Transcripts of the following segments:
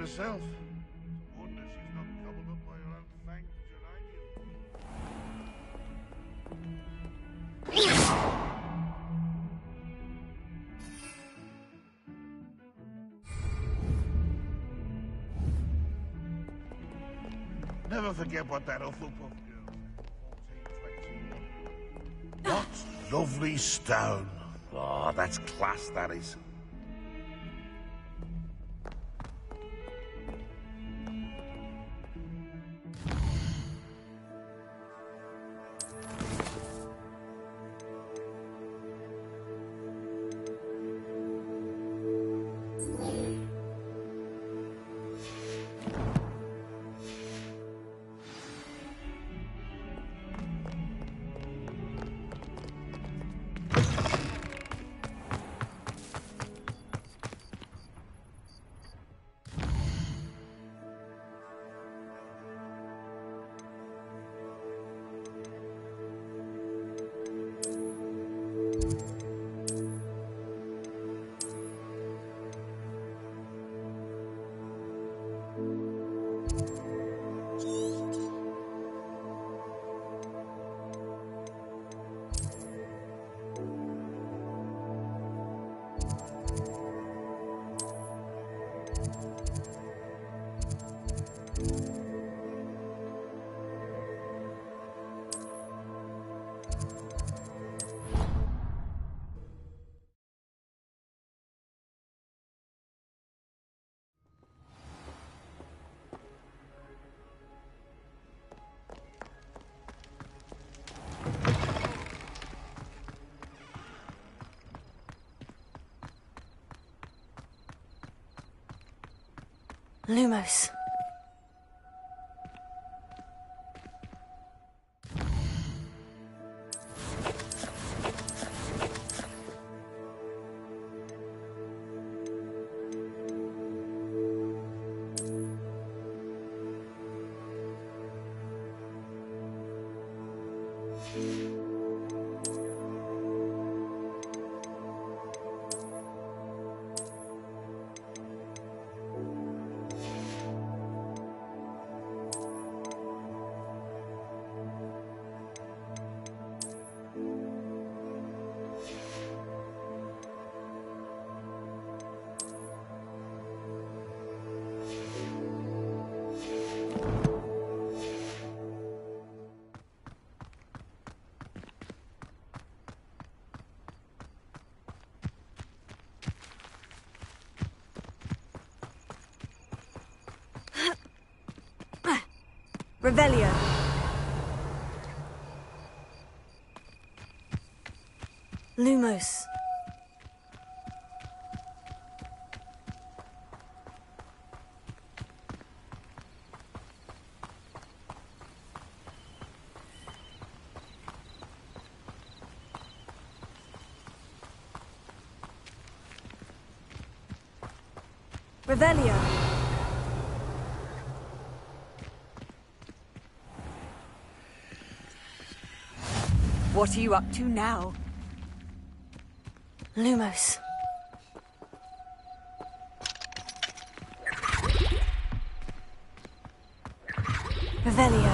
herself. Wonder she's not gobbled up by her own fanged geranium. Never forget what that Hufflepuff girl said. 1421. What lovely stone. Oh, that's class, that is. Lumos. Revelio. Lumos. Revelio. What are you up to now? Lumos. Revelio.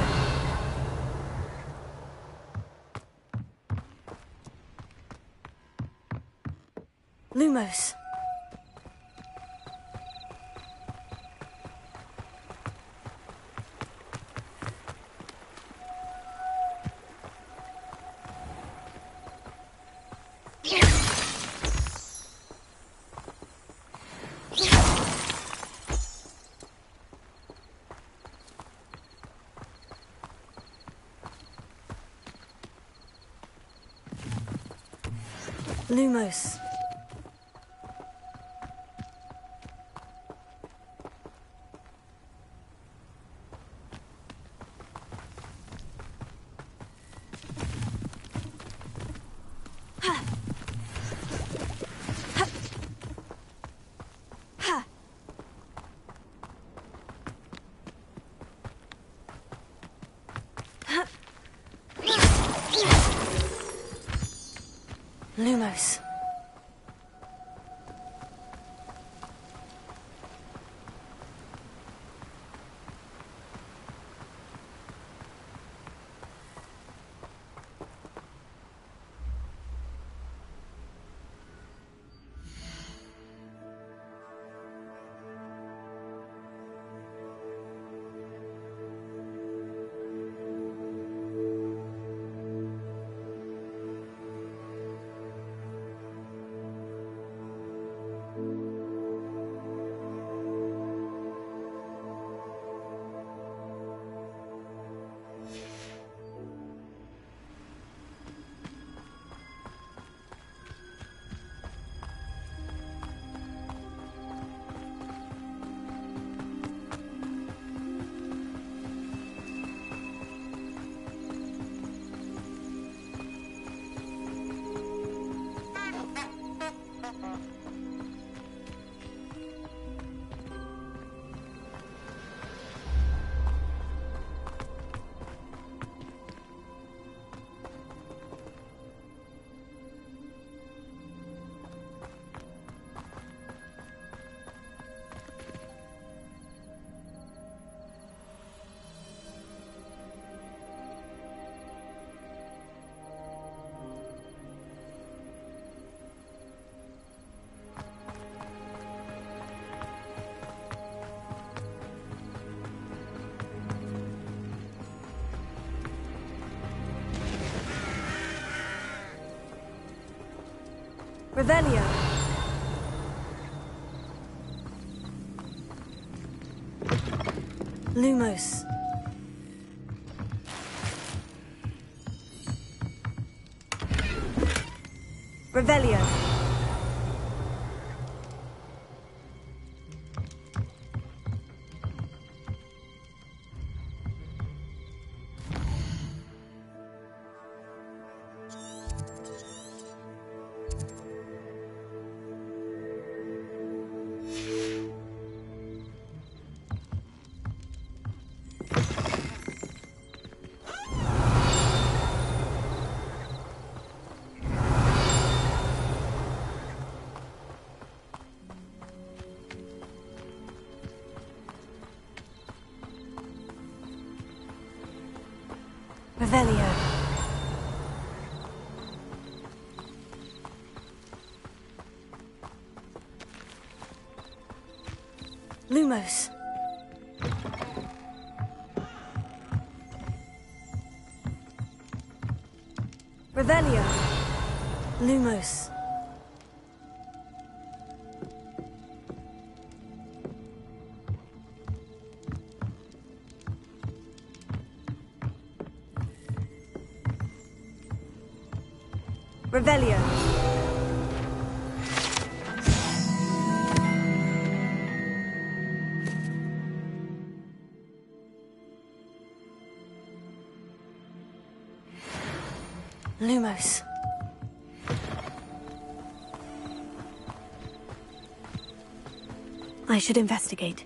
Lumos. Lumos. Lumos. Revelio. Lumos. Revelio. Revelio. Lumos. Revelio. Lumos. Revelio. Lumos. I should investigate.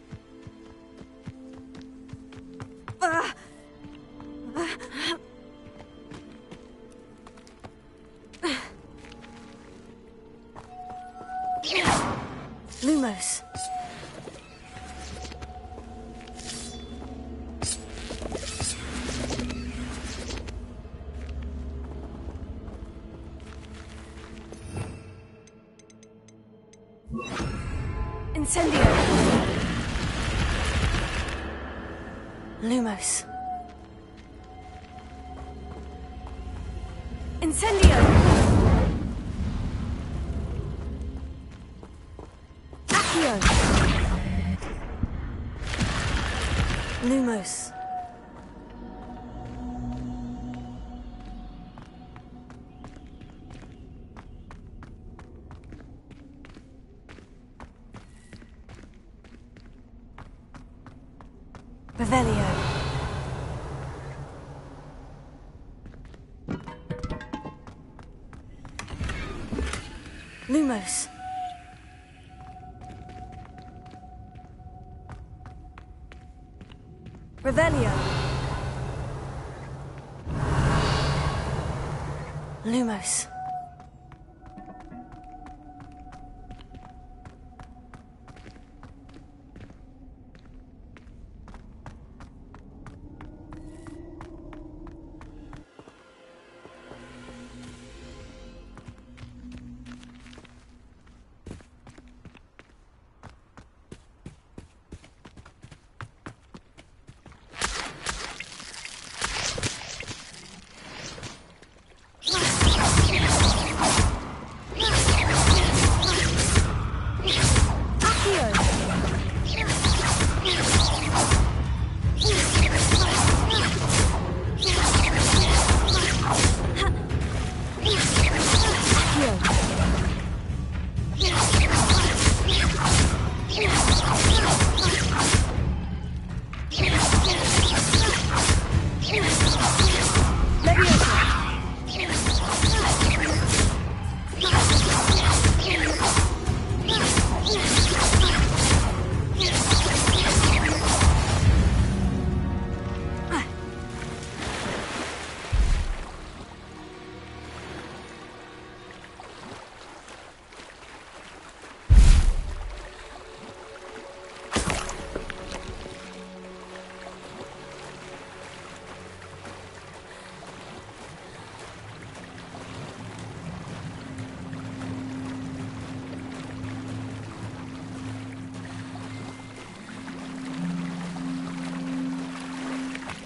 Lumos. Incendio. Lumos. Incendio. Accio. Lumos. Revelio. Lumos. Revelio. Lumos.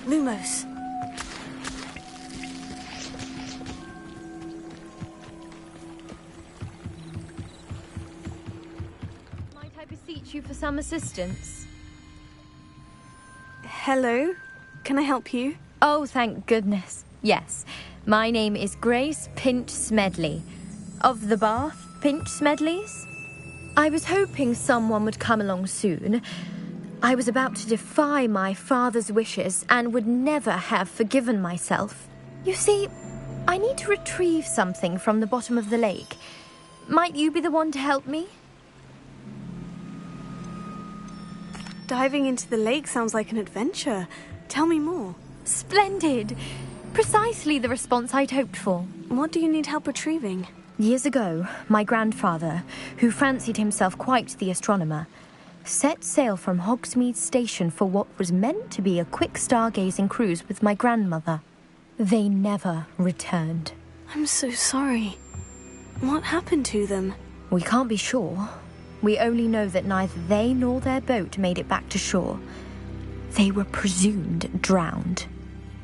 Lumos. some assistance? Hello? Can I help you? Oh, thank goodness. Yes. My name is Grace Pinch Smedley. Of the Bath Pinch Smedleys? I was hoping someone would come along soon. I was about to defy my father's wishes and would never have forgiven myself. You see, I need to retrieve something from the bottom of the lake. Might you be the one to help me? Diving into the lake sounds like an adventure. Tell me more. Splendid! Precisely the response I'd hoped for. What do you need help retrieving? Years ago, my grandfather, who fancied himself quite the astronomer, set sail from Hogsmeade Station for what was meant to be a quick stargazing cruise with my grandmother. They never returned. I'm so sorry. What happened to them? We can't be sure. We only know that neither they nor their boat made it back to shore. They were presumed drowned.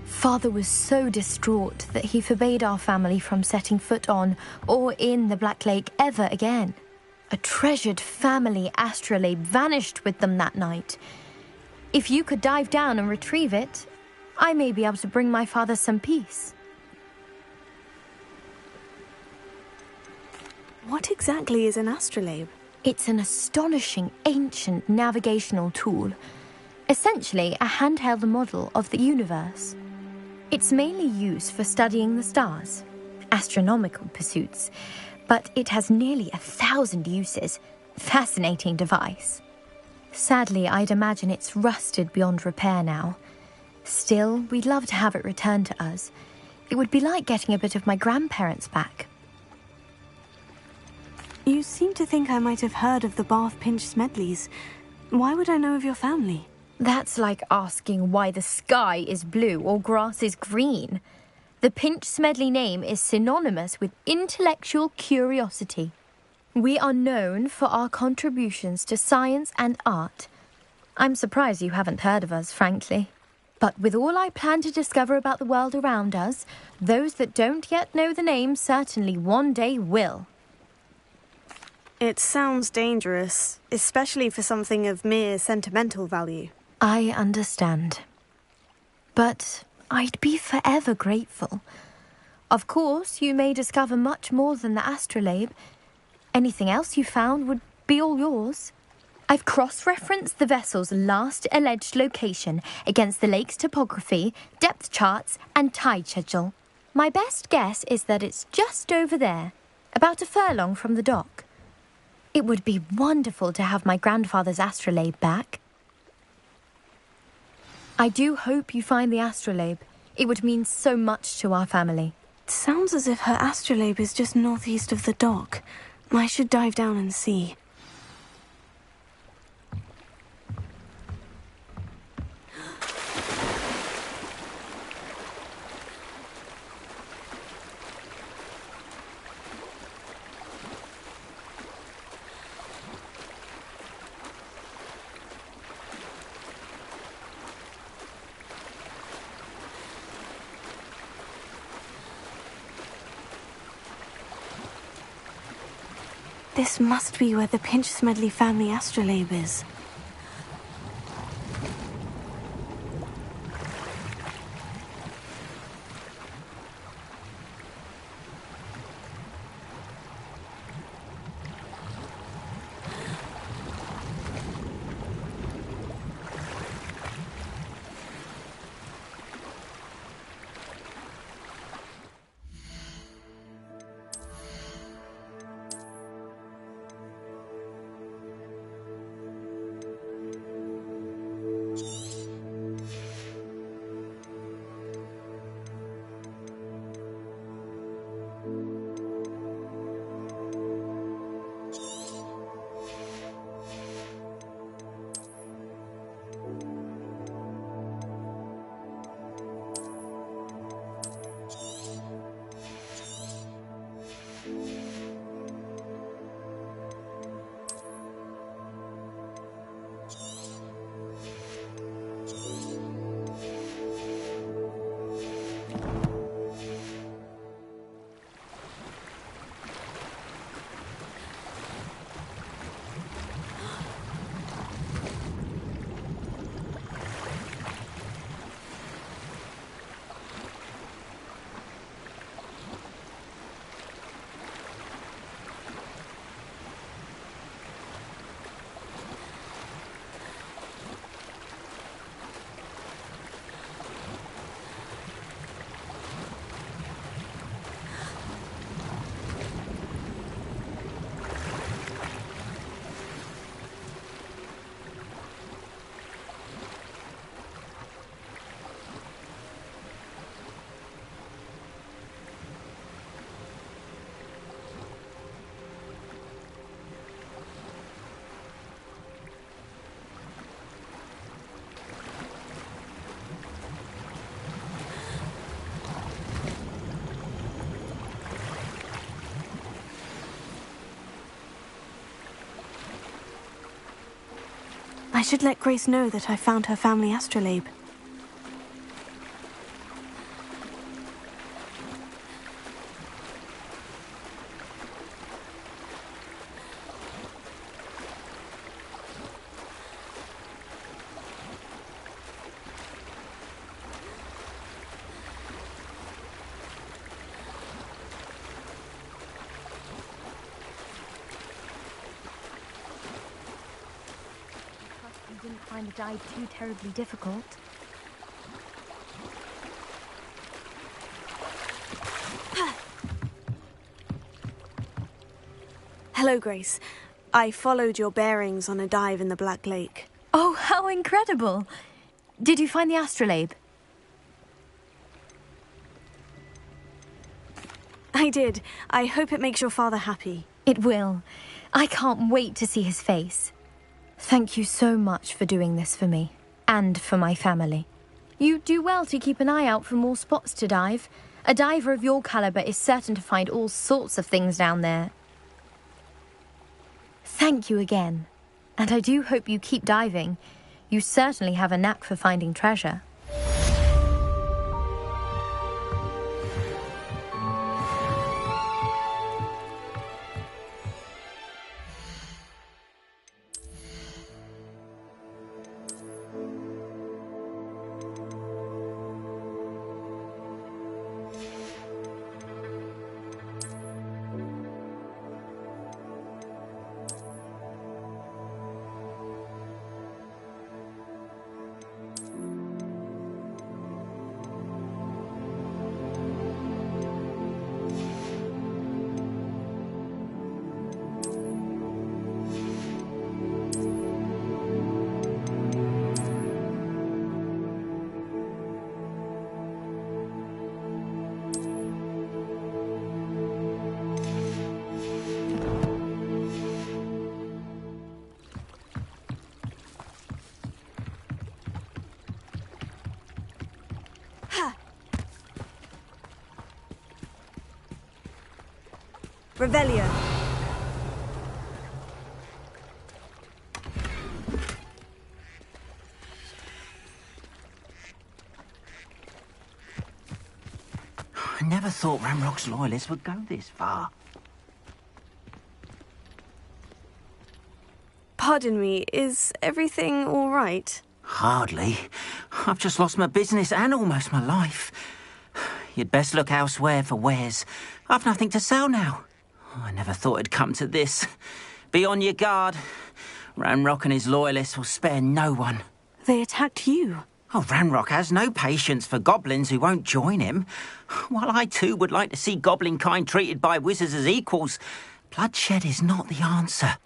Father was so distraught that he forbade our family from setting foot on or in the Black Lake ever again. A treasured family astrolabe vanished with them that night. If you could dive down and retrieve it, I may be able to bring my father some peace. What exactly is an astrolabe? It's an astonishing ancient navigational tool. Essentially a handheld model of the universe. It's mainly used for studying the stars, astronomical pursuits, but it has nearly 1,000 uses. Fascinating device. Sadly, I'd imagine it's rusted beyond repair now. Still, we'd love to have it returned to us. It would be like getting a bit of my grandparents back. You seem to think I might have heard of the Bath Pinch Smedleys. Why would I know of your family? That's like asking why the sky is blue or grass is green. The Pinch Smedley name is synonymous with intellectual curiosity. We are known for our contributions to science and art. I'm surprised you haven't heard of us, frankly. But with all I plan to discover about the world around us, those that don't yet know the name certainly one day will. It sounds dangerous, especially for something of mere sentimental value. I understand. But I'd be forever grateful. Of course, you may discover much more than the astrolabe. Anything else you found would be all yours. I've cross-referenced the vessel's last alleged location against the lake's topography, depth charts, and tide schedule. My best guess is that it's just over there, about a furlong from the dock. It would be wonderful to have my grandfather's astrolabe back. I do hope you find the astrolabe. It would mean so much to our family. It sounds as if her astrolabe is just northeast of the dock. I should dive down and see. This must be where the Pinch Smedley family astrolabe is. I should let Grace know that I found her family astrolabe. You didn't find the dive too terribly difficult. Hello, Grace. I followed your bearings on a dive in the Black Lake. Oh, how incredible! Did you find the astrolabe? I did. I hope it makes your father happy. It will. I can't wait to see his face. Thank you so much for doing this for me, and for my family. You do well to keep an eye out for more spots to dive. A diver of your caliber is certain to find all sorts of things down there. Thank you again, and I do hope you keep diving. You certainly have a knack for finding treasure. Revelio. I never thought Ranrock's loyalists would go this far. Pardon me, is everything all right? Hardly. I've just lost my business and almost my life. You'd best look elsewhere for wares. I've nothing to sell now. I never thought it'd come to this. Be on your guard. Ranrock and his loyalists will spare no one. They attacked you. Oh, Ranrock has no patience for goblins who won't join him. While I too would like to see goblin kind treated by wizards as equals, bloodshed is not the answer.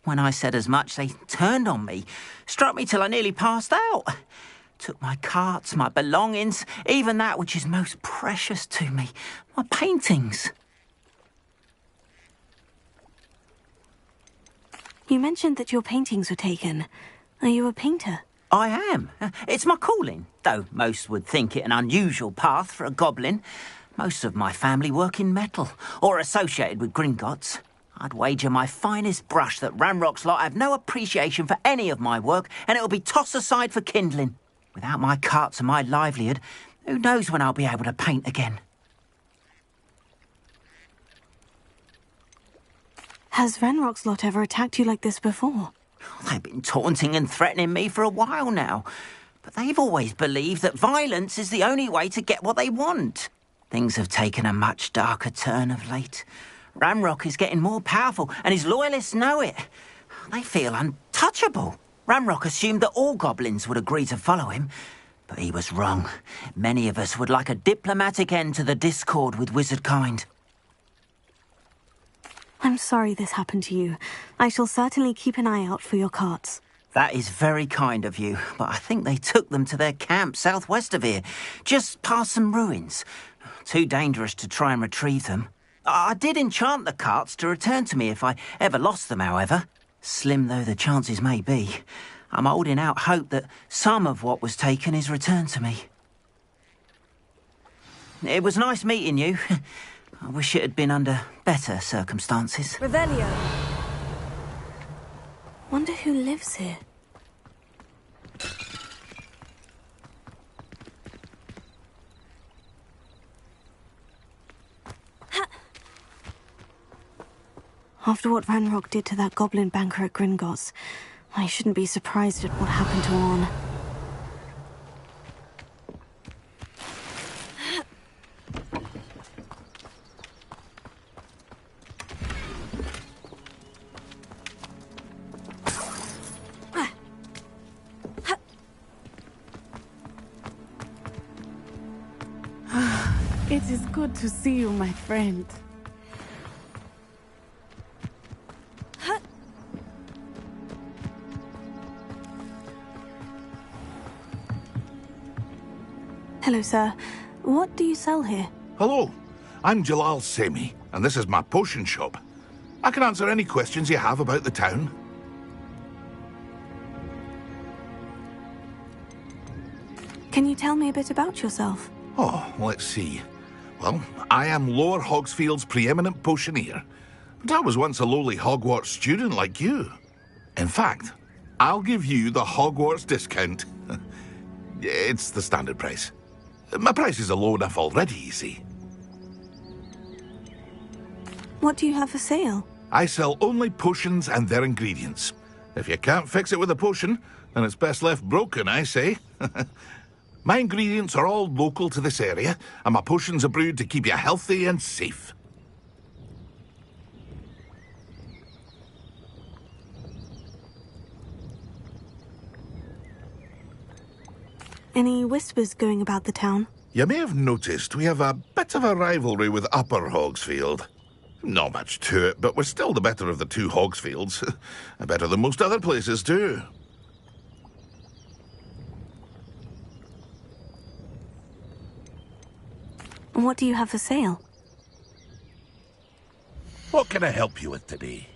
When I said as much, they turned on me, struck me till I nearly passed out. Took my carts, my belongings, even that which is most precious to me, my paintings. You mentioned that your paintings were taken. Are you a painter? I am. It's my calling, though most would think it an unusual path for a goblin. Most of my family work in metal, or associated with Gringotts. I'd wager my finest brush that Ranrock's lot have no appreciation for any of my work, and it'll be tossed aside for kindling. Without my carts and my livelihood, who knows when I'll be able to paint again? Has Ranrock's lot ever attacked you like this before? They've been taunting and threatening me for a while now. But they've always believed that violence is the only way to get what they want. Things have taken a much darker turn of late. Ranrock is getting more powerful, and his loyalists know it. They feel untouchable. Ranrock assumed that all goblins would agree to follow him. But he was wrong. Many of us would like a diplomatic end to the discord with wizard kind. I'm sorry this happened to you. I shall certainly keep an eye out for your carts. That is very kind of you, but I think they took them to their camp southwest of here, just past some ruins. Too dangerous to try and retrieve them. I did enchant the carts to return to me if I ever lost them, however. Slim though the chances may be, I'm holding out hope that some of what was taken is returned to me. It was nice meeting you. I wish it had been under better circumstances. Revelio. Wonder who lives here. After what Ranrock did to that goblin banker at Gringotts, I shouldn't be surprised at what happened to Orn. It is good to see you, my friend. Hello, sir. What do you sell here? Hello, I'm Jalal Semi, and this is my potion shop. I can answer any questions you have about the town. Can you tell me a bit about yourself? Oh, let's see. Well, I am Lower Hogsfield's preeminent potioneer, but I was once a lowly Hogwarts student like you. In fact, I'll give you the Hogwarts discount. It's the standard price. My prices are low enough already, you see. What do you have for sale? I sell only potions and their ingredients. If you can't fix it with a potion, then it's best left broken, I say. My ingredients are all local to this area, and my potions are brewed to keep you healthy and safe. Any whispers going about the town? You may have noticed we have a bit of a rivalry with Upper Hogsfield. Not much to it, but we're still the better of the two Hogsfields. Better than most other places, too. What do you have for sale? What can I help you with today?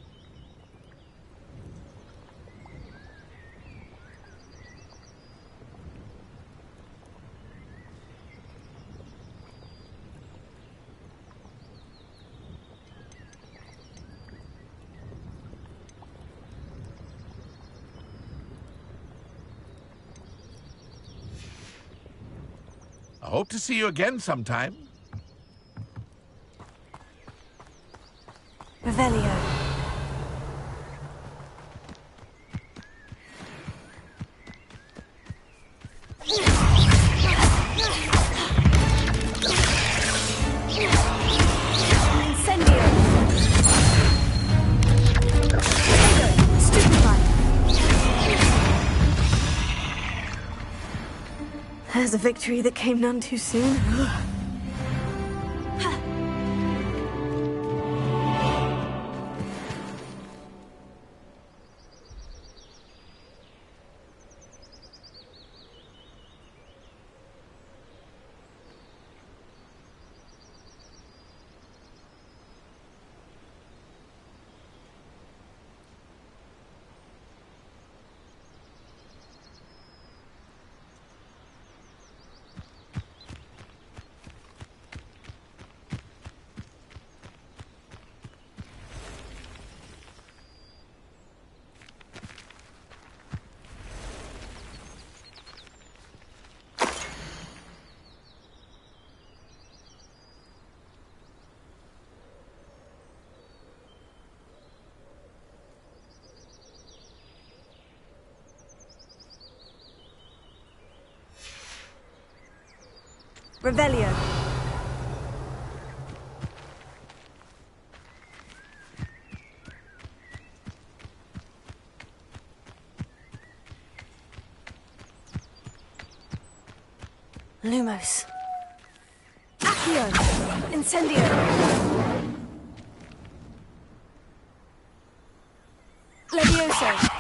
I hope to see you again sometime. Revelio. Incendio. Stupefy. There's a victory that came none too soon. Revelio. Lumos. Accio. Incendio. Levioso.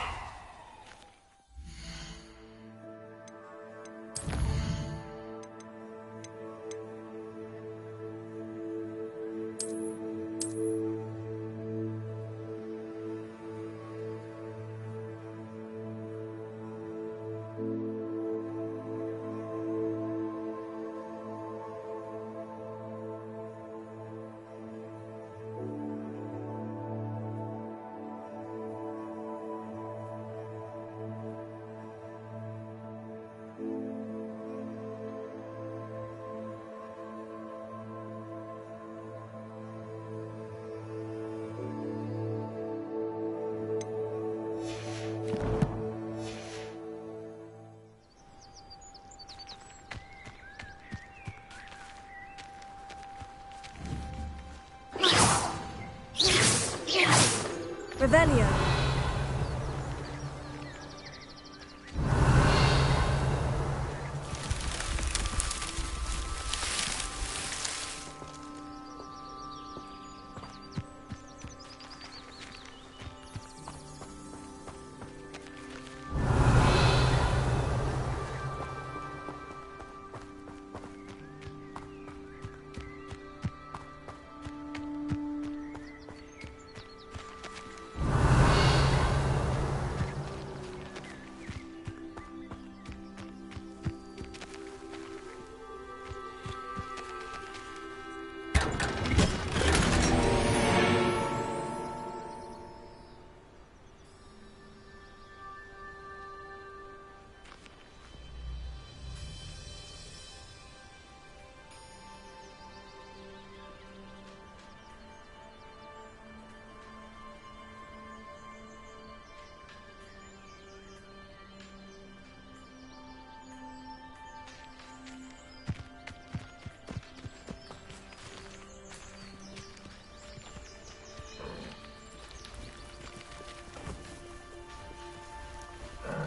Revelio.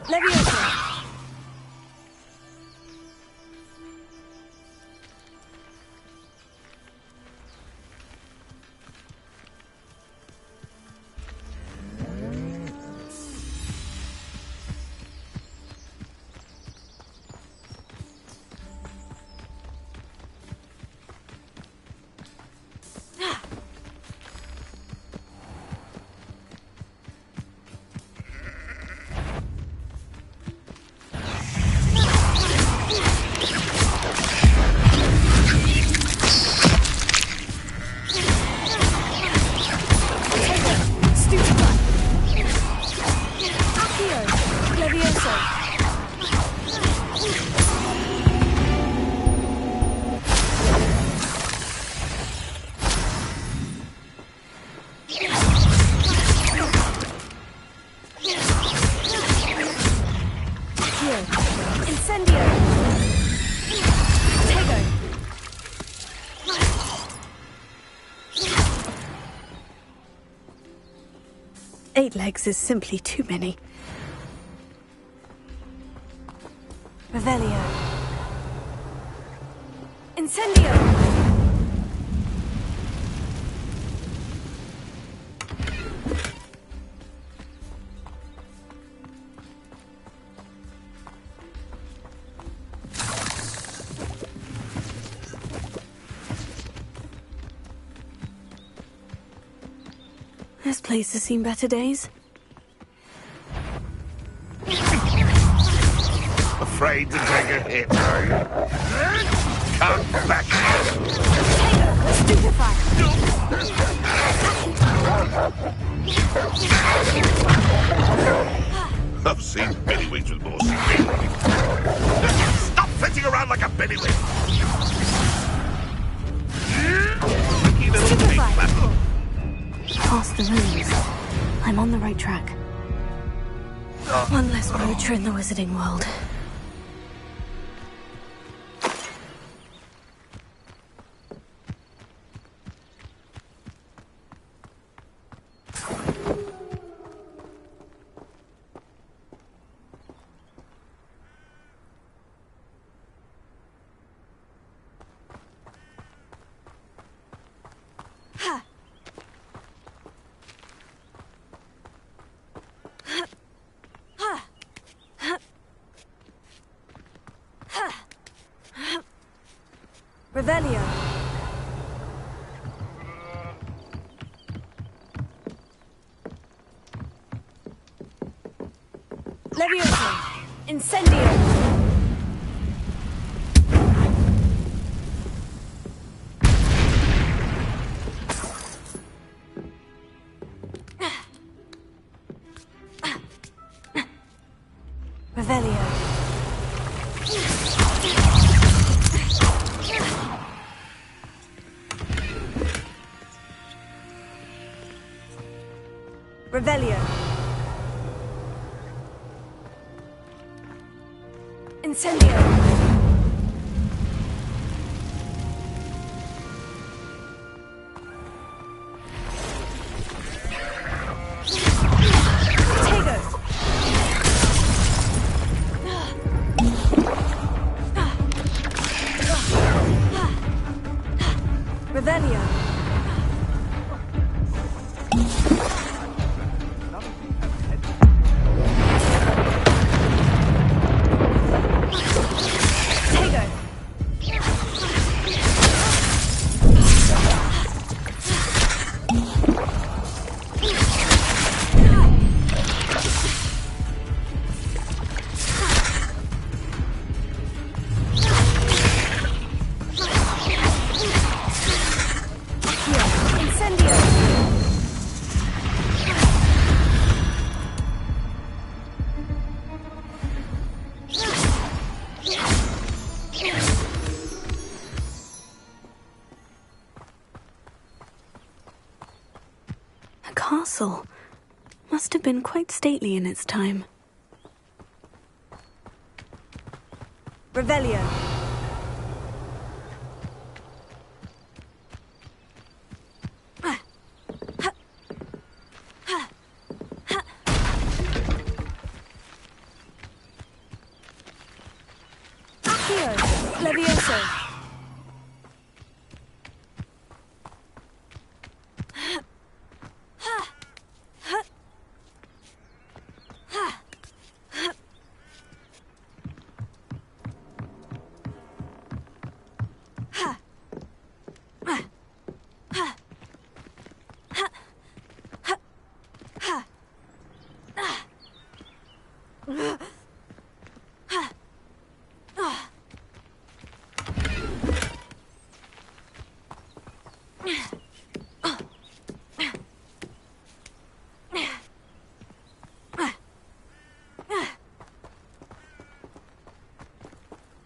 Leviosa. Eight legs is simply too many. Revelio. Incendio! This place has seen better days. Afraid to take a hit, are you? Come back here. Stupefy! I've seen billywings with more speed. Stop flitting around like a billywing! Tricky little pig battle. Past the ruins. I'm on the right track. One less poacher in the wizarding world. Revelio. Leviosa. Incendio. Revelio. Revelio. Incendio. castle. Must have been quite stately in its time. Revelio. Accio. Levioso.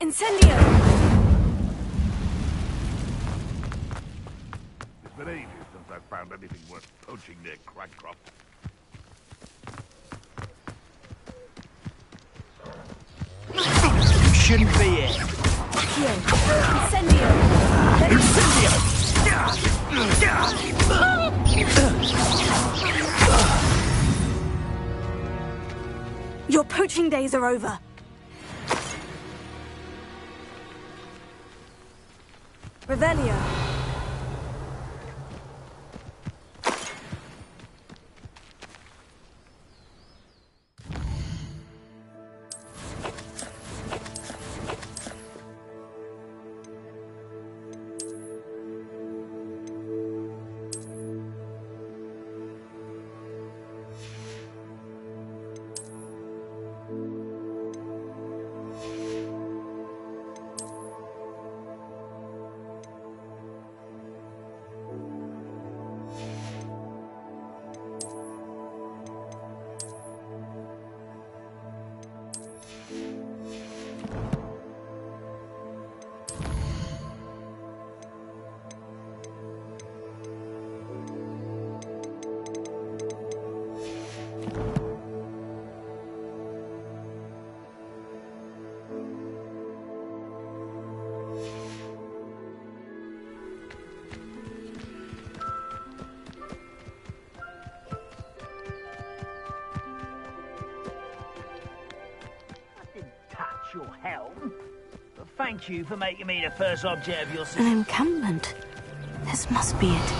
Incendio! It's been ages since I've found anything worth poaching near Cragcroft. You shouldn't be here. Accio. Incendio! Your poaching days are over. Revelio. Your helm. But thank you for making me the first object of your An encampment. This must be it.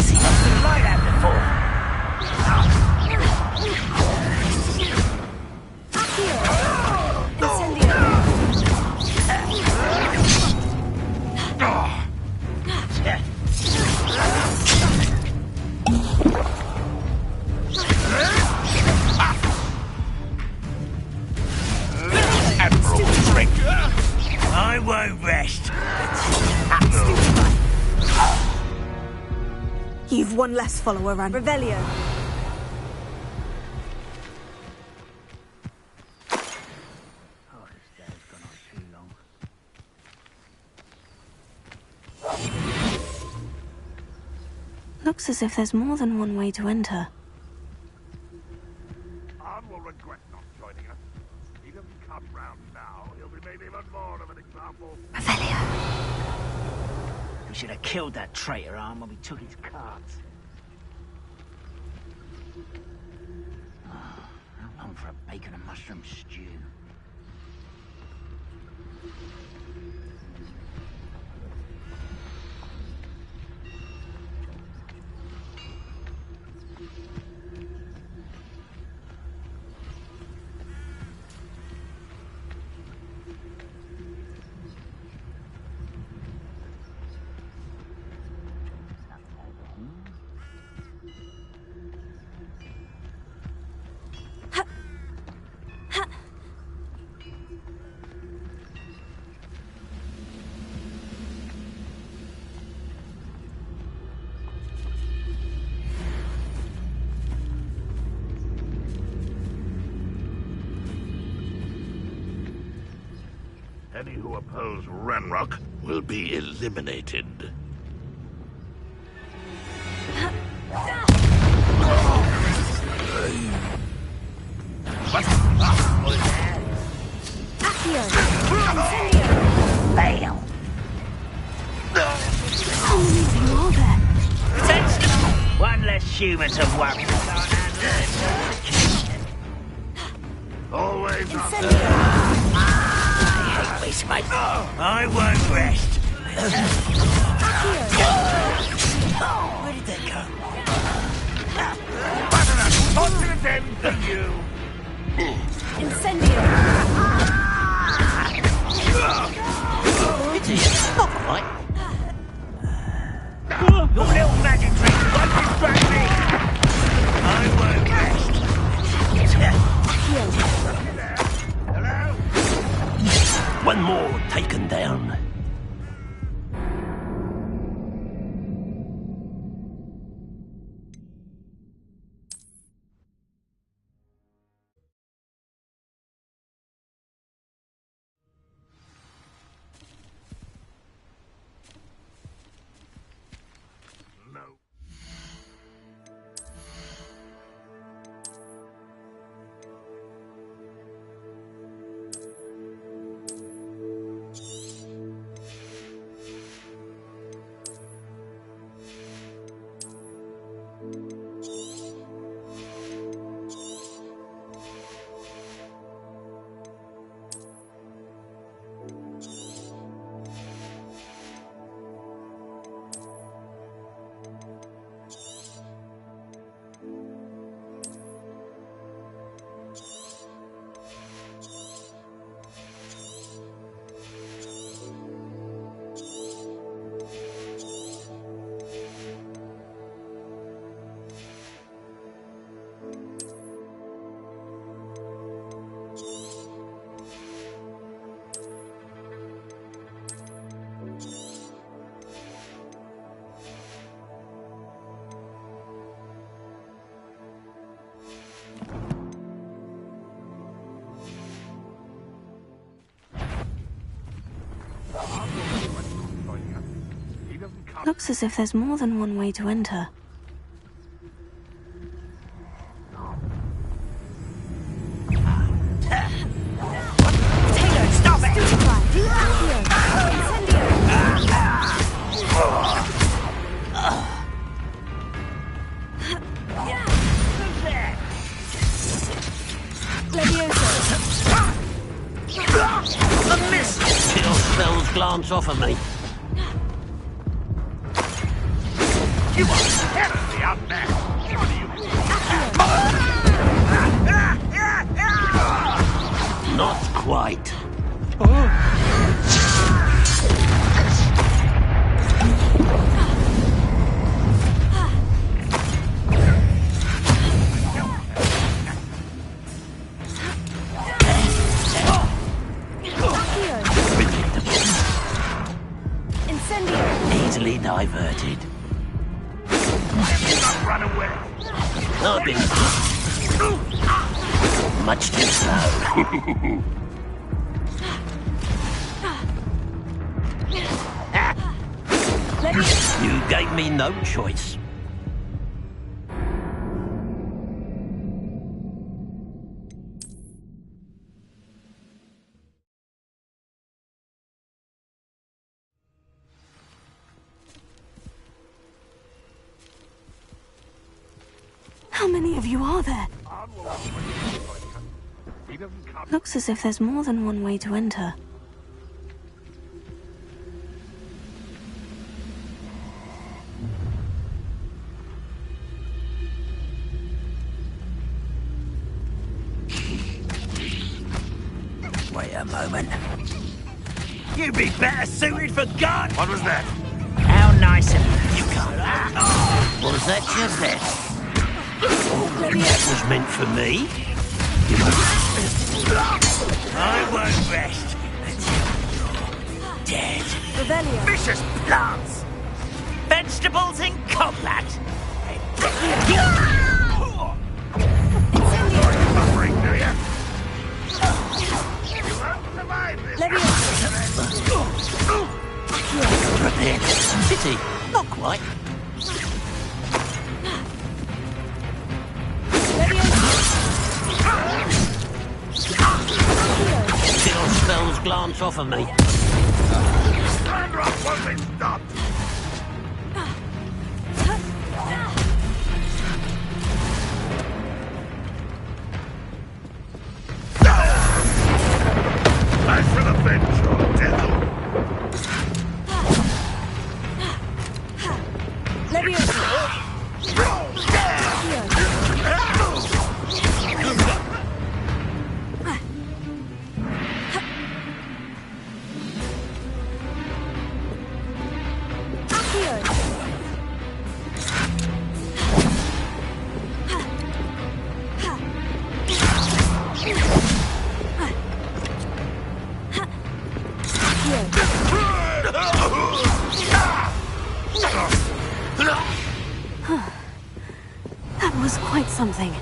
seen nothing like that before. I won't rest. You've one less follower, Ran. Revelio. Oh, this day's gone on too long. Looks as if there's more than one way to enter. Arn will regret not joining us. He doesn't come round now. He'll be made even more of an example. Revelio. We should have killed that traitor Arm when we took his cards. Oh, how long for a bacon and mushroom stew? Any who oppose Ranrock will be eliminated. Accio! Incendio! Fail. How many of you are there? One less human to worry. Always up. Incendio! I hate waste my... I won't rest. Accio! Where did they go? Fortunate end for you. Incendio! It is not quite. Your little magic trick won't distract me. I won't rest. Hello? One more taken down. No. Looks as if there's more than one way to enter. Taylor, stop it! A miss! Chill spells glance off of me. You are terribly outmatched. What are you? Not quite. Easily diverted. Not run away. I've been much too slow. You gave me no choice. How many of you are there? He doesn't come. Looks as if there's more than one way to enter. Wait a moment. You'd be better suited for God. What was that? How nice of you. You can't. Was that just that? That was meant for me? I won't rest until you're dead. Revelio. Vicious plants. Vegetables in combat. Suffering, do you? You won't survive this. Leviosa. again. City, not quite. See your spells glance off of me. Stand up once it's done! I shall avenge your death! That was quite something.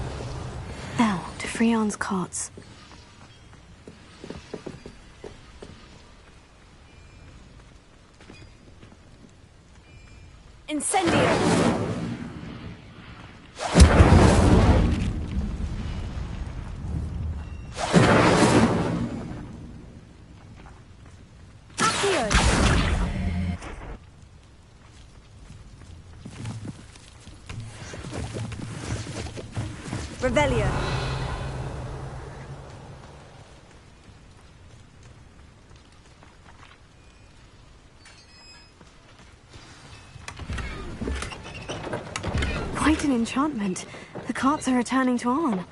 Now, to Freon's carts. Incendio! Revelio. Quite an enchantment. The carts are returning to Arn.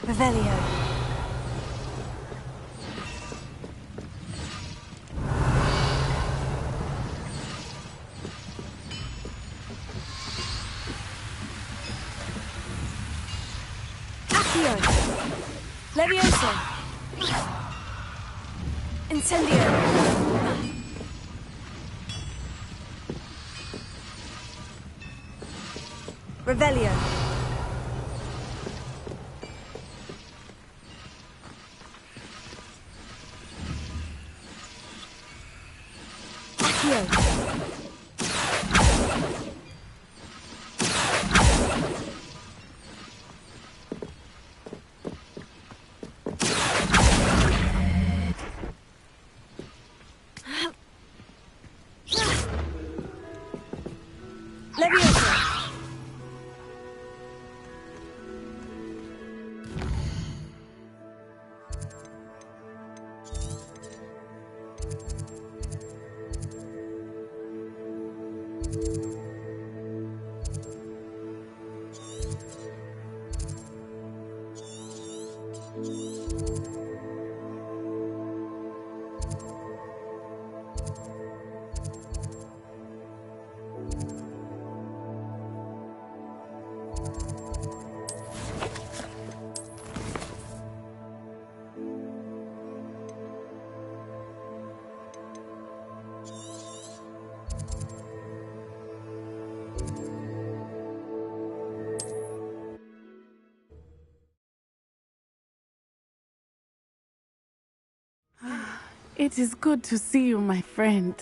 Revelio. Accio. Levioso. Incendio. Revelio. It is good to see you, my friend.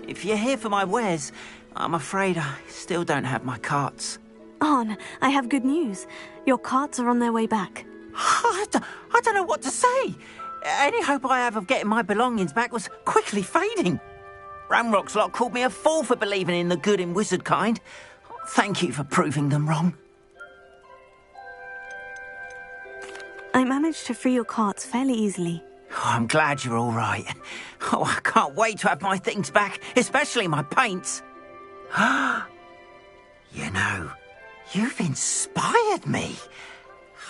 If you're here for my wares, I'm afraid I still don't have my carts. Arn, I have good news. Your carts are on their way back. I don't know what to say. Any hope I have of getting my belongings back was quickly fading. Ramrock's lot called me a fool for believing in the good in wizard kind. Thank you for proving them wrong. I managed to free your carts fairly easily. Oh, I'm glad you're all right. Oh, I can't wait to have my things back, especially my paints. You know, you've inspired me.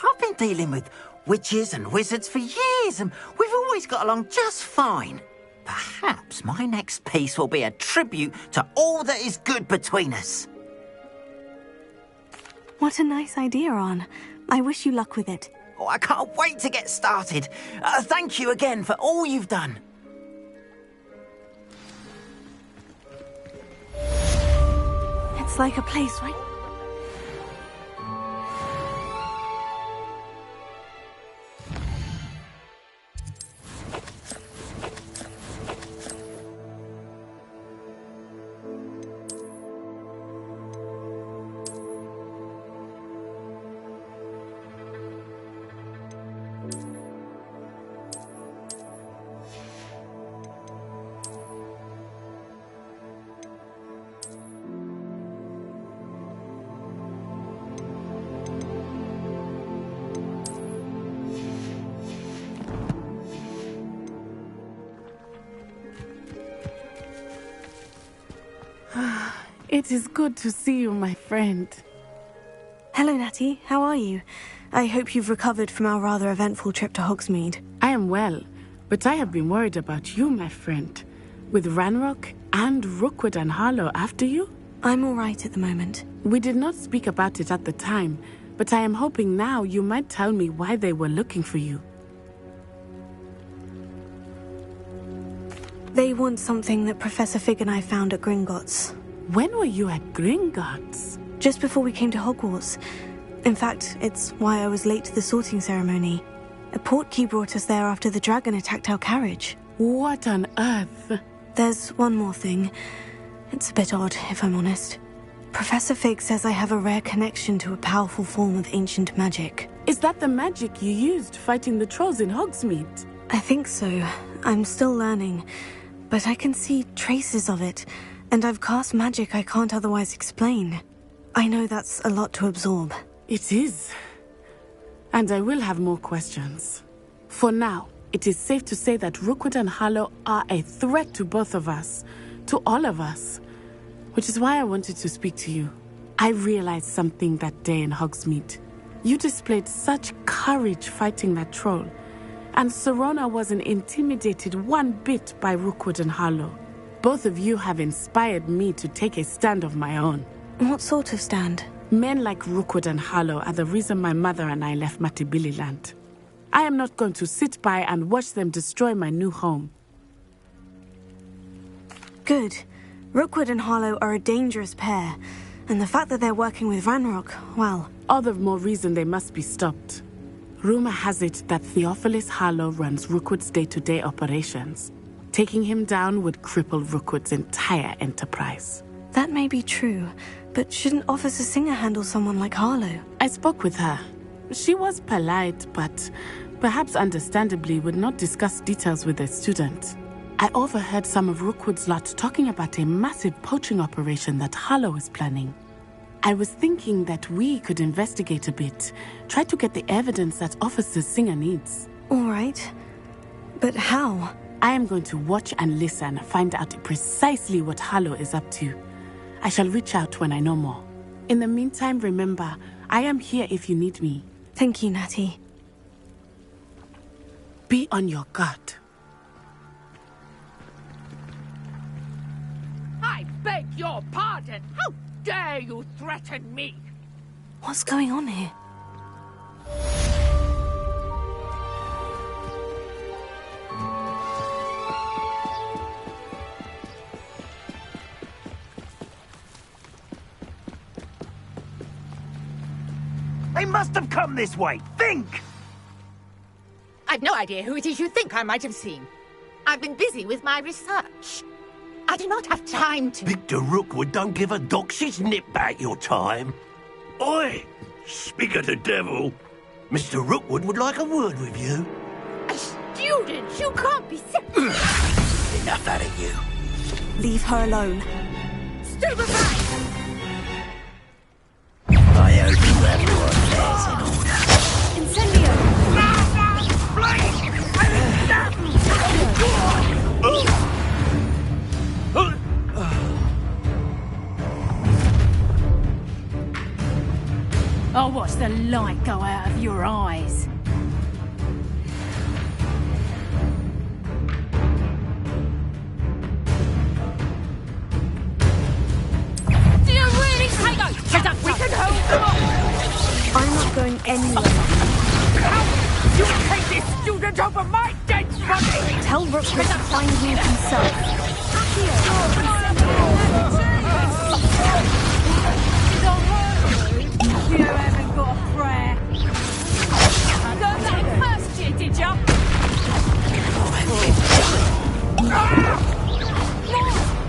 I've been dealing with witches and wizards for years, and we've always got along just fine. Perhaps my next piece will be a tribute to all that is good between us. What a nice idea, Arn. I wish you luck with it. Oh, I can't wait to get started. Thank you again for all you've done. It's like a place, right? It is good to see you, my friend. Hello, Natty. How are you? I hope you've recovered from our rather eventful trip to Hogsmeade. I am well, but I have been worried about you, my friend. With Ranrock and Rookwood and Harlow after you? I'm all right at the moment. We did not speak about it at the time, but I am hoping now you might tell me why they were looking for you. They want something that Professor Fig and I found at Gringotts. When were you at Gringotts? Just before we came to Hogwarts. In fact, it's why I was late to the sorting ceremony. A portkey brought us there after the dragon attacked our carriage. What on earth? There's one more thing. It's a bit odd, if I'm honest. Professor Fig says I have a rare connection to a powerful form of ancient magic. Is that the magic you used fighting the trolls in Hogsmeade? I think so. I'm still learning, but I can see traces of it, and I've cast magic I can't otherwise explain. I know that's a lot to absorb. It is. And I will have more questions. For now, it is safe to say that Rookwood and Harlow are a threat to both of us, to all of us, which is why I wanted to speak to you. I realized something that day in Hogsmeade. You displayed such courage fighting that troll, and Serona wasn't intimidated one bit by Rookwood and Harlow. Both of you have inspired me to take a stand of my own. What sort of stand? Men like Rookwood and Harlow are the reason my mother and I left Matabeleland. I am not going to sit by and watch them destroy my new home. Good. Rookwood and Harlow are a dangerous pair, and the fact that they're working with Ranrock, well... All the more reason they must be stopped. Rumor has it that Theophilus Harlow runs Rookwood's day-to-day operations. Taking him down would cripple Rookwood's entire enterprise. That may be true, but shouldn't Officer Singer handle someone like Harlow? I spoke with her. She was polite, but perhaps understandably would not discuss details with a student. I overheard some of Rookwood's lot talking about a massive poaching operation that Harlow is planning. I was thinking that we could investigate a bit, try to get the evidence that Officer Singer needs. All right. But how? I am going to watch and listen, find out precisely what Harlow is up to. I shall reach out when I know more. In the meantime, remember, I am here if you need me. Thank you, Natty. Be on your guard. I beg your pardon. How dare you threaten me? What's going on here? They must have come this way. Think! I've no idea who it is you think I might have seen. I've been busy with my research. I do not have time to... Victor Rookwood don't give a doxy's nip back your time. Oi! Speak of the devil. Mr. Rookwood would like a word with you. A student? You can't be Enough out of you. Leave her alone. Stupefy! I hope you have your affairs in order. Incendio! I'll watch the light go out of your eyes. We can hold them off! I'm not going anywhere. How? You take this student over my dead body! Tell Rookwood to find me himself. You haven't got a prayer. Learned that first year, did ya?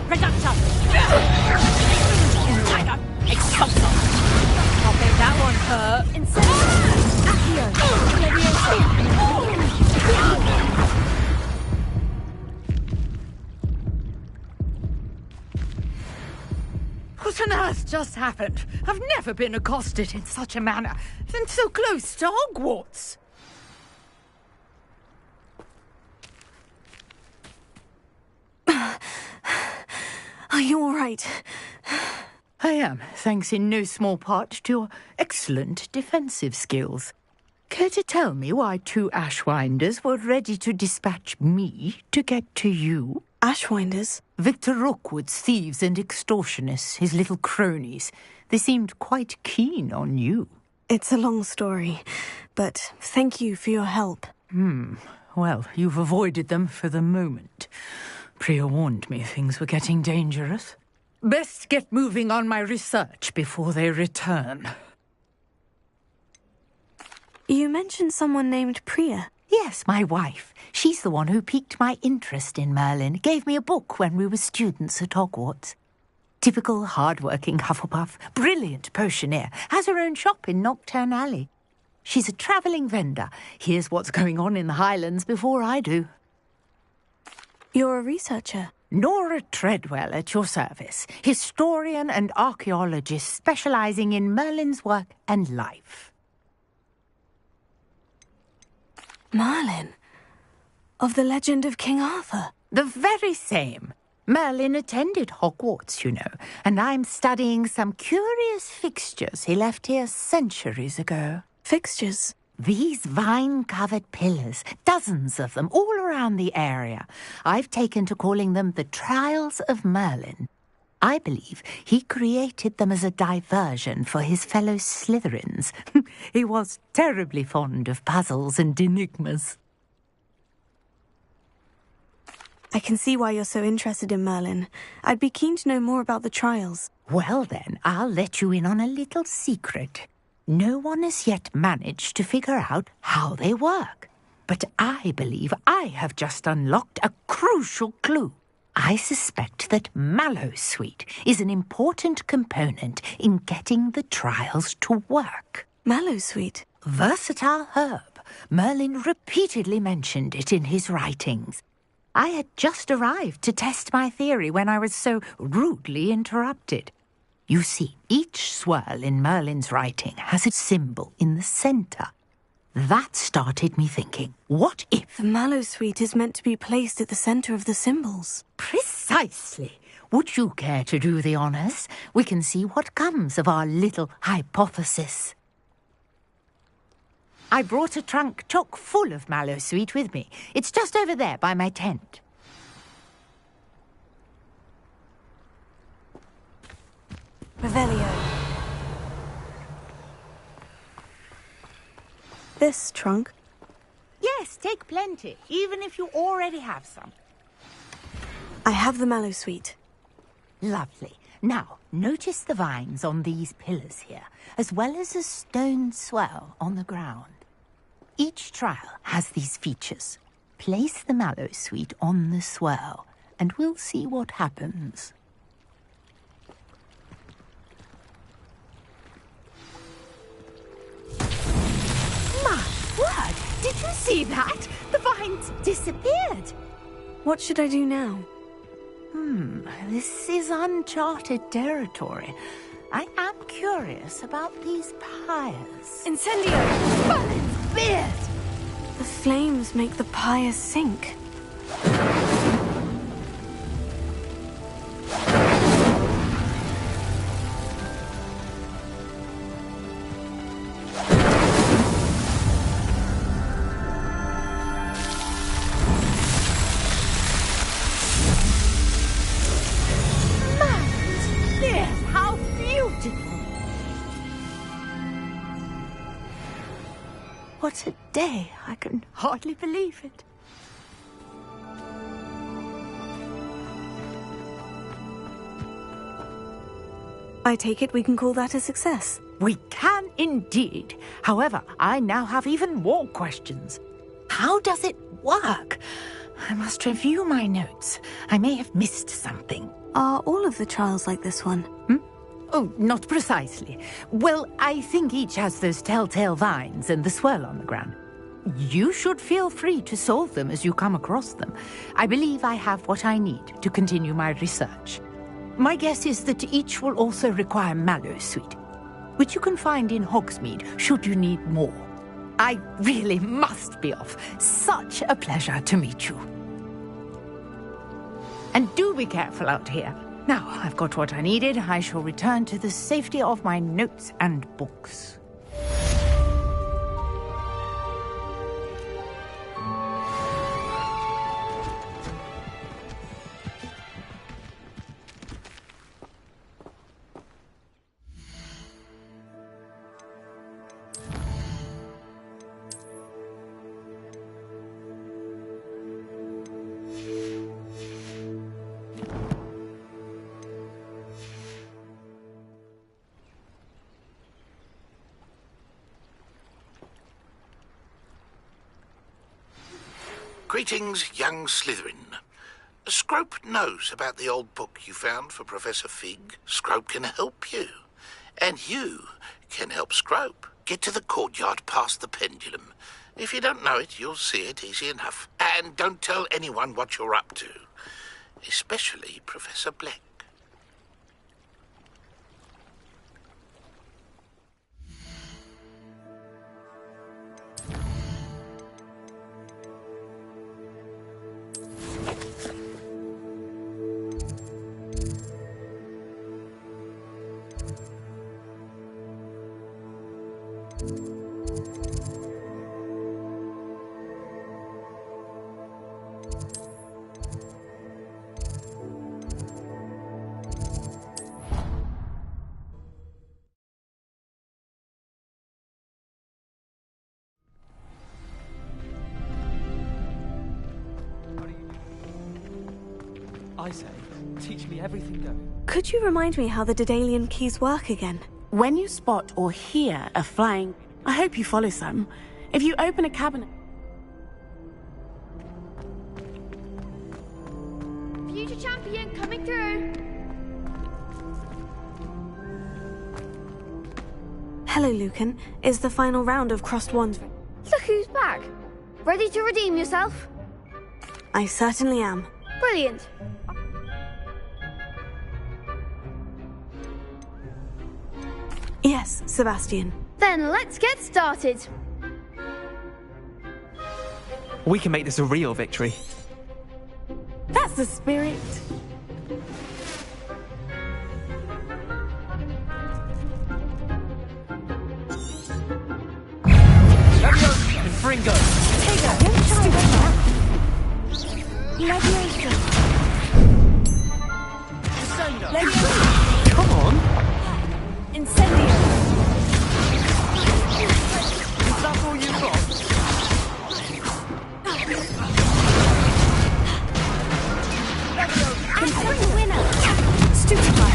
Reduction! Expulsor! I think that one hurt. What on earth just happened? I've never been accosted in such a manner, and so close to Hogwarts. Are you all right? I am, thanks in no small part to your excellent defensive skills. Care to tell me why two Ashwinders were ready to dispatch me to get to you? Ashwinders? Victor Rookwood's thieves and extortionists, his little cronies. They seemed quite keen on you. It's a long story, but thank you for your help. Well, you've avoided them for the moment. Priya warned me things were getting dangerous. Best get moving on my research before they return. You mentioned someone named Priya. Yes, my wife. She's the one who piqued my interest in Merlin, gave me a book when we were students at Hogwarts. Typical hard-working Hufflepuff, brilliant potioneer, has her own shop in Knockturn Alley. She's a travelling vendor, hears what's going on in the Highlands before I do. You're a researcher. Nora Treadwell at your service, historian and archaeologist specialising in Merlin's work and life. Merlin? Of the legend of King Arthur? The very same. Merlin attended Hogwarts, you know, and I'm studying some curious fixtures he left here centuries ago. Fixtures? These vine-covered pillars, dozens of them, all around the area. I've taken to calling them the Trials of Merlin. I believe he created them as a diversion for his fellow Slytherins. He was terribly fond of puzzles and enigmas. I can see why you're so interested in Merlin. I'd be keen to know more about the trials. Well then, I'll let you in on a little secret. No one has yet managed to figure out how they work. But I believe I have just unlocked a crucial clue. I suspect that Mallowsweet is an important component in getting the trials to work. Mallowsweet? Versatile herb. Merlin repeatedly mentioned it in his writings. I had just arrived to test my theory when I was so rudely interrupted. You see, each swirl in Merlin's writing has a symbol in the centre. That started me thinking, what if... The Mallowsweet is meant to be placed at the centre of the symbols. Precisely. Would you care to do the honours? We can see what comes of our little hypothesis. I brought a trunk chock full of Mallowsweet with me. It's just over there by my tent. Revelio. This trunk? Yes, take plenty, even if you already have some. I have the Mallowsweet. Lovely. Now, notice the vines on these pillars here, as well as a stone swell on the ground. Each trial has these features. Place the Mallowsweet on the swirl, and we'll see what happens. My word! Did you see that? The vines disappeared. What should I do now? This is uncharted territory. I am curious about these pyres. Incendio! Merlin's beard! The flames make the pyre sink. Merlin's beard! How beautiful! what a day. I can hardly believe it. I take it we can call that a success. We can indeed. However, I now have even more questions. How does it work? I must review my notes. I may have missed something. Are all of the trials like this one? Oh, not precisely. Well, I think each has those telltale vines and the swirl on the ground. You should feel free to solve them as you come across them. I believe I have what I need to continue my research. My guess is that each will also require mallow sweet, which you can find in Hogsmeade should you need more. I really must be off. Such a pleasure to meet you. And do be careful out here. Now, I've got what I needed. I shall return to the safety of my notes and books. Greetings, young Slytherin. Scrope knows about the old book you found for Professor Fig. Scrope can help you. And you can help Scrope. Get to the courtyard past the pendulum. If you don't know it, you'll see it easy enough. And don't tell anyone what you're up to. Especially Professor Black. I say, teach me everything going. Could you remind me how the Daedalian keys work again? When you spot or hear a flying, I hope you follow some. If you open a cabinet... Future champion coming through. Hello, Lucan. Is the final round of Crossed Wands... Look who's back. Ready to redeem yourself? I certainly am. Brilliant. Yes, Sebastian. Then let's get started. We can make this a real victory. That's the spirit. And Fringo! Come on! Incendio! Is that all you've got? Confirm the winner. Stupefy.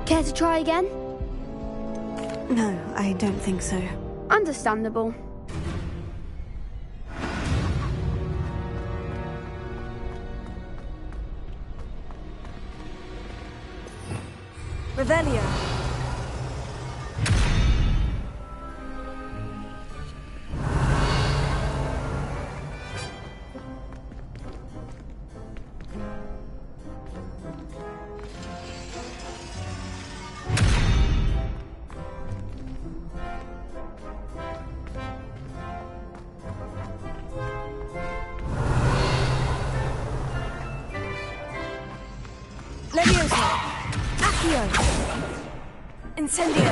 Care to try again? No, I don't think so. Understandable. Revelio. Leviosa. Accio. Incendio.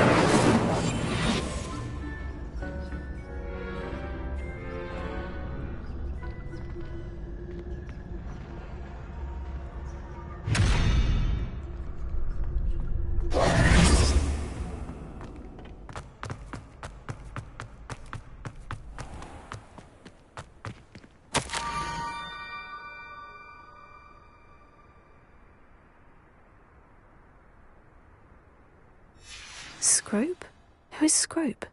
Scrope? Who is Scrope?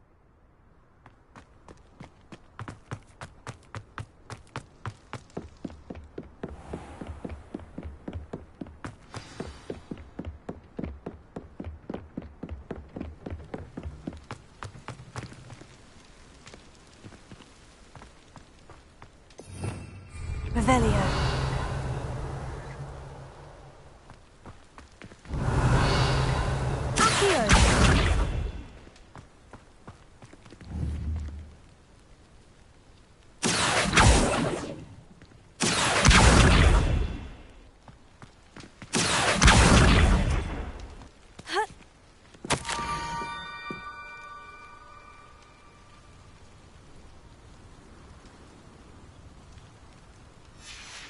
Revelio.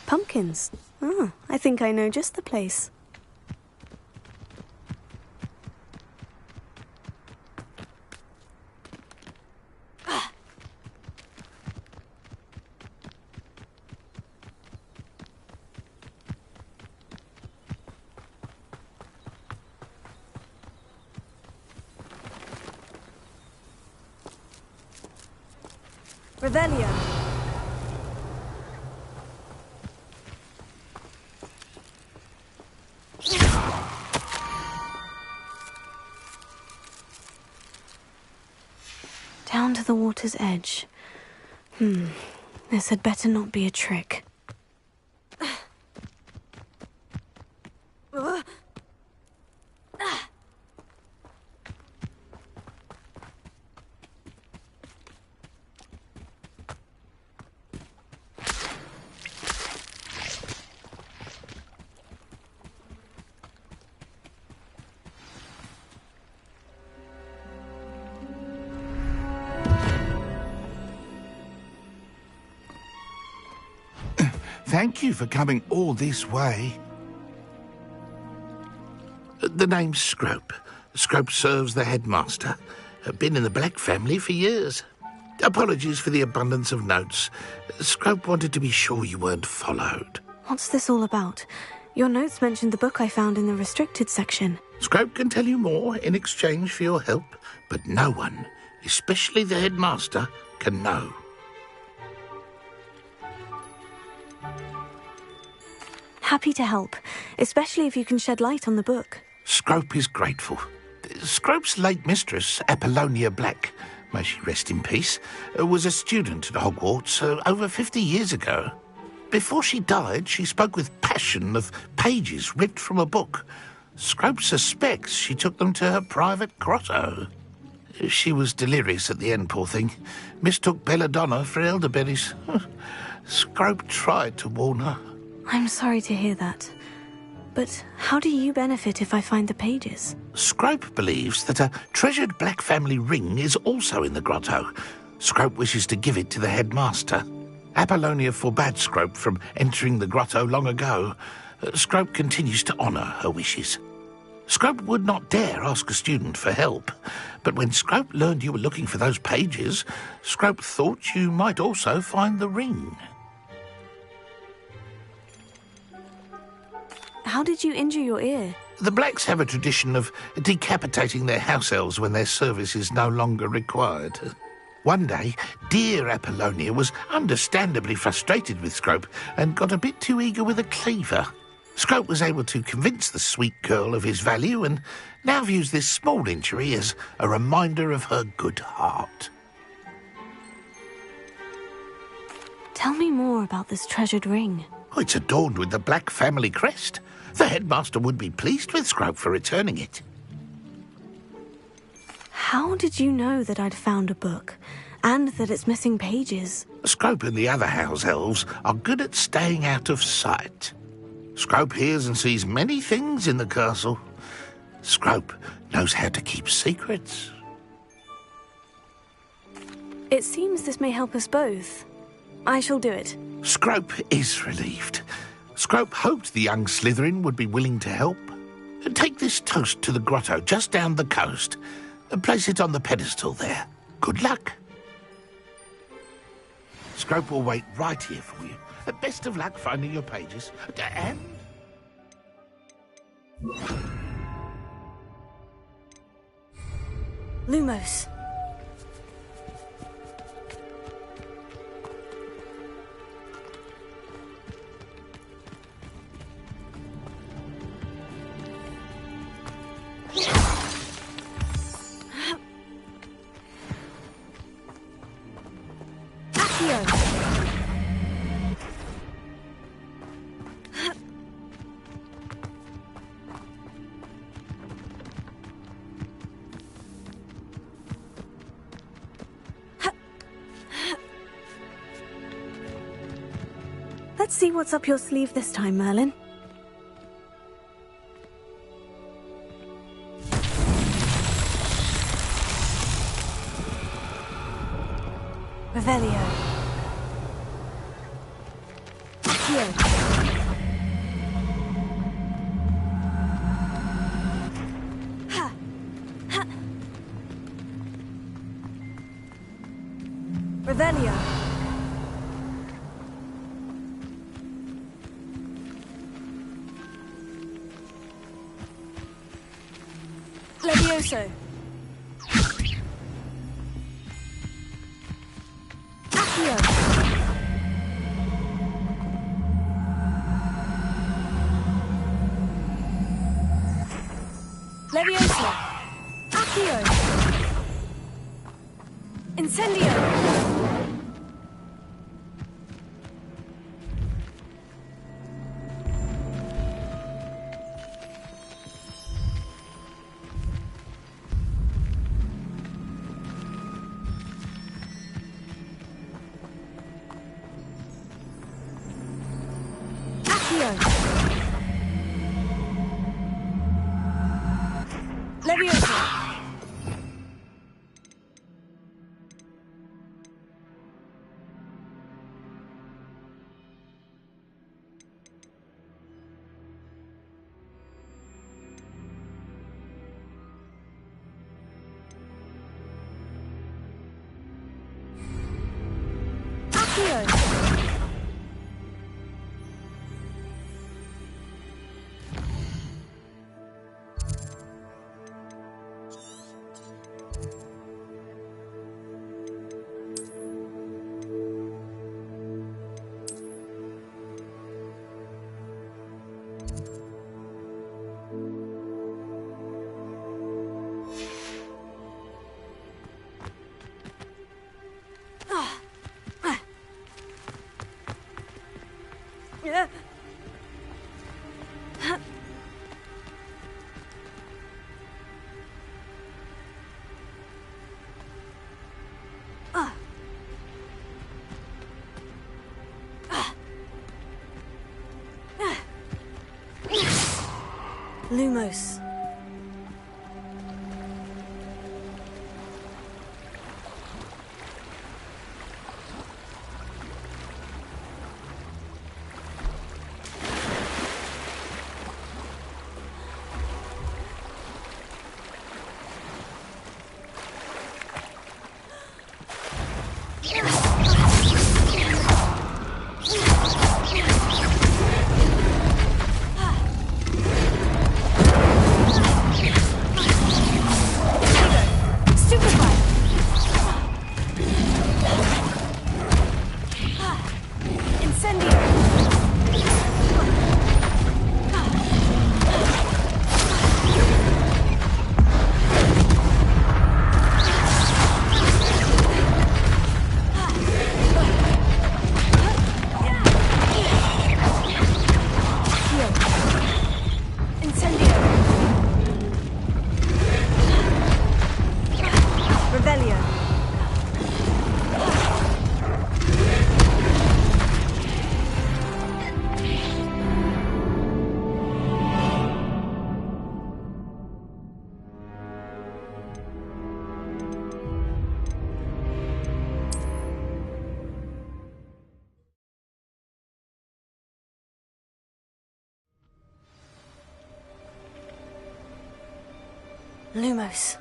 Pumpkins. Ah, I think I know just the place. Revelio. Down to the water's edge. This had better not be a trick. Thank you for coming all this way. The name's Scrope. Scrope serves the headmaster. Been in the Black family for years. Apologies for the abundance of notes. Scrope wanted to be sure you weren't followed. What's this all about? Your notes mentioned the book I found in the restricted section. Scrope can tell you more in exchange for your help, but no one, especially the headmaster, can know. Happy to help, especially if you can shed light on the book. Scrope is grateful. Scrope's late mistress, Apollonia Black, may she rest in peace, was a student at Hogwarts over 50 years ago. Before she died, she spoke with passion of pages ripped from a book. Scrope suspects she took them to her private grotto. She was delirious at the end, poor thing. Mistook belladonna for elderberries. Scrope tried to warn her. I'm sorry to hear that. But how do you benefit if I find the pages? Scrope believes that a treasured Black family ring is also in the grotto. Scrope wishes to give it to the headmaster. Apollonia forbade Scrope from entering the grotto long ago. Scrope continues to honour her wishes. Scrope would not dare ask a student for help, but when Scrope learned you were looking for those pages, Scrope thought you might also find the ring. How did you injure your ear? The Blacks have a tradition of decapitating their house elves when their service is no longer required. One day, dear Apollonia was understandably frustrated with Scrope and got a bit too eager with a cleaver. Scrope was able to convince the sweet girl of his value and now views this small injury as a reminder of her good heart. Tell me more about this treasured ring. Oh, it's adorned with the Black family crest. The headmaster would be pleased with Scrope for returning it. How did you know that I'd found a book, and that it's missing pages? Scrope and the other house elves are good at staying out of sight. Scrope hears and sees many things in the castle. Scrope knows how to keep secrets. It seems this may help us both. I shall do it. Scrope is relieved. Scrope hoped the young Slytherin would be willing to help. Take this toast to the grotto just down the coast and place it on the pedestal there. Good luck. Scrope will wait right here for you. Best of luck finding your pages. And... Lumos. Let's see what's up your sleeve this time, Merlin. Revelio. Accio. Ha. Ha. Revelio. Levioso. Accio. Levioso. Accio. Incendio. Levioso. Accio. Lumos. Lumos.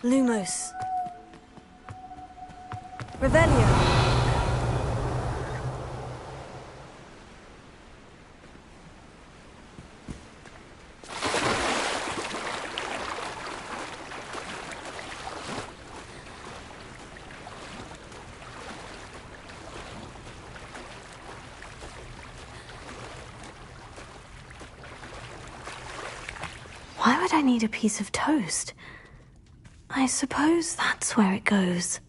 Lumos. Revelio. Why would I need a piece of toast? I suppose that's where it goes.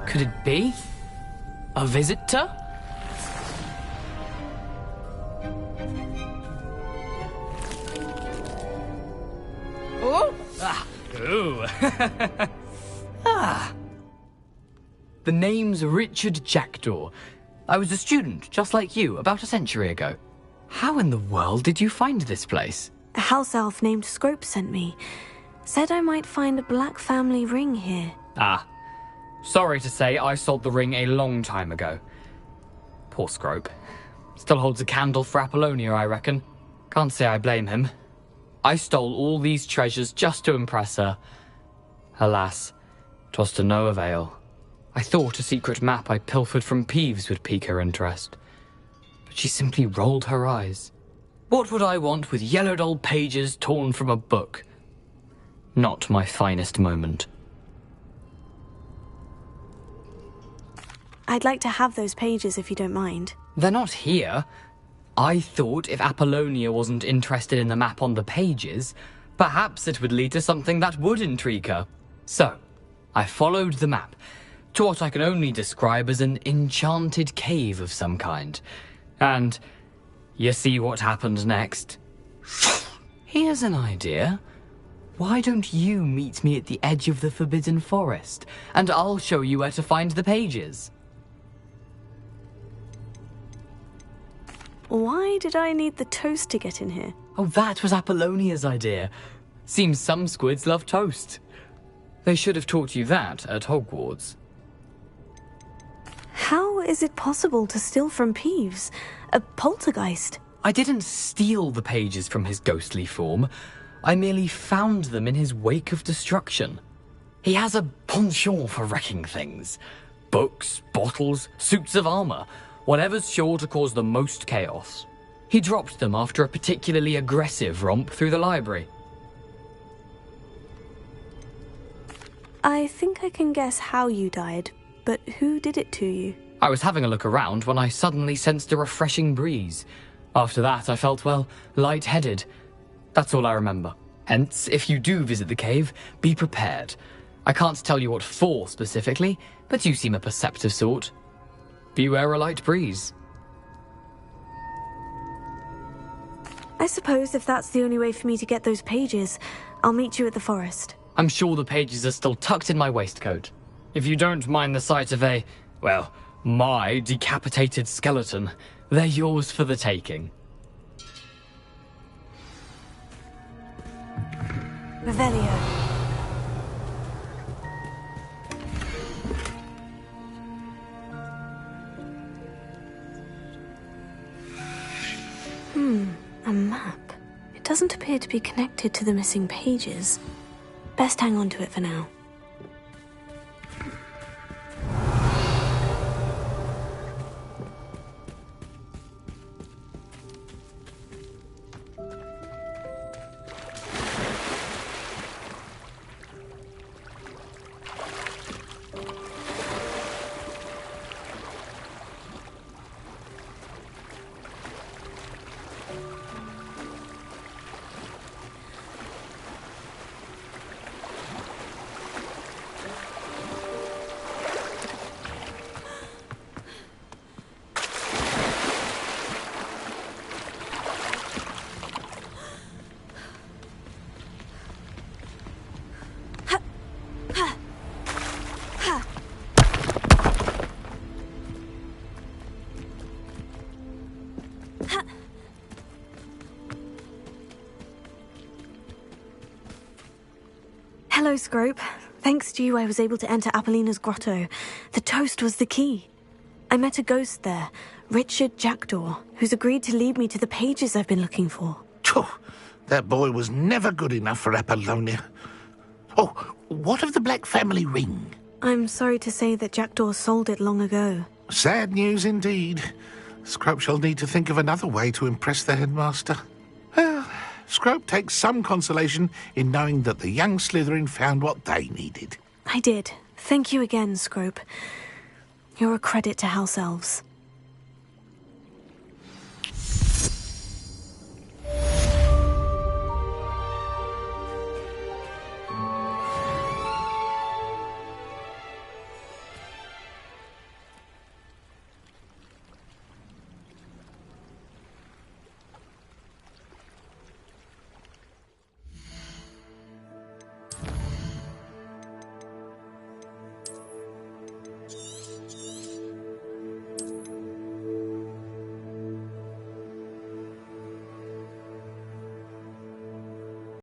Could it be? A visitor? Oh! Ah. Ooh. Ah. The name's Richard Jackdaw. I was a student, just like you, about a century ago. How in the world did you find this place? A house elf named Scrope sent me. Said I might find a black family ring here. Ah. Sorry to say, I sold the ring a long time ago. Poor Scrope. Still holds a candle for Apollonia, I reckon. Can't say I blame him. I stole all these treasures just to impress her. Alas, 'twas to no avail. I thought a secret map I pilfered from Peeves would pique her interest. But she simply rolled her eyes. What would I want with yellowed old pages torn from a book? Not my finest moment. I'd like to have those pages if you don't mind. They're not here. I thought if Apollonia wasn't interested in the map on the pages, perhaps it would lead to something that would intrigue her. So, I followed the map to what I can only describe as an enchanted cave of some kind. And you see what happened next? Here's an idea. Why don't you meet me at the edge of the Forbidden Forest, and I'll show you where to find the pages. Why did I need the toast to get in here? Oh, that was Apollonia's idea. Seems some squids love toast. They should have taught you that at Hogwarts. How is it possible to steal from Peeves? A poltergeist? I didn't steal the pages from his ghostly form. I merely found them in his wake of destruction. He has a penchant for wrecking things. Books, bottles, suits of armor. Whatever's sure to cause the most chaos. He dropped them after a particularly aggressive romp through the library. I think I can guess how you died, but who did it to you? I was having a look around when I suddenly sensed a refreshing breeze. After that, I felt, well, lightheaded. That's all I remember. Hence, if you do visit the cave, be prepared. I can't tell you what for specifically, but you seem a perceptive sort. Beware a light breeze. I suppose if that's the only way for me to get those pages, I'll meet you at the forest. I'm sure the pages are still tucked in my waistcoat. If you don't mind the sight of a, well, my decapitated skeleton, they're yours for the taking. Revelio. A map. It doesn't appear to be connected to the missing pages. Best hang on to it for now. Hello, Scrope. Thanks to you, I was able to enter Apollina's grotto. The toast was the key. I met a ghost there, Richard Jackdaw, who's agreed to lead me to the pages I've been looking for. That boy was never good enough for Apollonia. Oh, what of the Black family ring? I'm sorry to say that Jackdaw sold it long ago. Sad news indeed. Scrope shall need to think of another way to impress the headmaster. Well, Scrope takes some consolation in knowing that the young Slytherin found what they needed. I did. Thank you again, Scrope. You're a credit to House Elves.